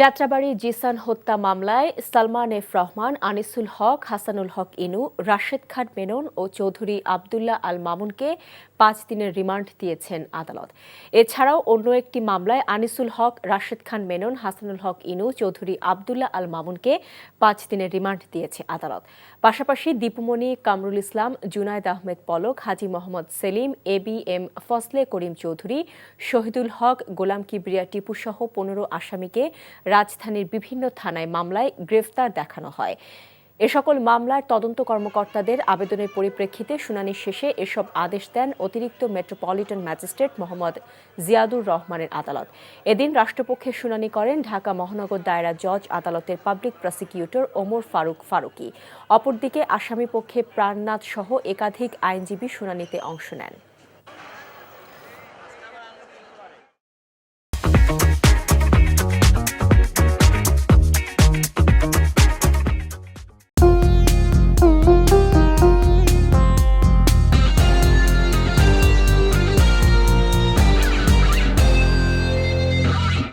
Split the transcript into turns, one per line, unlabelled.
যাত্রাবাড়ী জিসান হত্যা মামলায় সালমান এফ রহমান, আনিসুল হক, হাসানুল হক ইনু, রাশেদ খান মেনন ও চৌধুরী আবদুল্লাহ আল মামুনকে ৫ দিনের রিমান্ড দিয়েছেন আদালত। এছাড়াও অন্য একটি মামলায় আনিসুল হক, রাশেদ খান মেনন, হাসানুল হক ইনু, চৌধুরী আবদুল্লাহ আল মামুনকে ৫ দিনের রিমান্ড দিয়েছে আদালত। পাশাপাশি দীপুমণি, কামরুল ইসলাম, জুনায়েদ আহমেদ পলক, হাজী মোহাম্মদ সেলিম, এবিএম ফজলে করিম চৌধুরী, শহীদুল হক, গোলাম কিবরিয়া টিপুসহ ১৫ আসামিকে রাজধানীর বিভিন্ন থানায় মামলায় গ্রেফতার দেখানো হয়। এ সকল মামলার তদন্ত কর্মকর্তাদের আবেদনের পরিপ্রেক্ষিতে শুনানি শেষে এসব আদেশ দেন অতিরিক্ত মেট্রোপলিটন ম্যাজিস্ট্রেট মোহাম্মদ জিয়াদুর রহমানের আদালত। এদিন রাষ্ট্রপক্ষে শুনানি করেন ঢাকা মহানগর দায়রা জজ আদালতের পাবলিক প্রসিকিউটর ওমর ফারুক ফারুকী। অপরদিকে আসামিপক্ষে প্রাণনাথ সহ একাধিক আইনজীবী শুনানিতে অংশ নেন।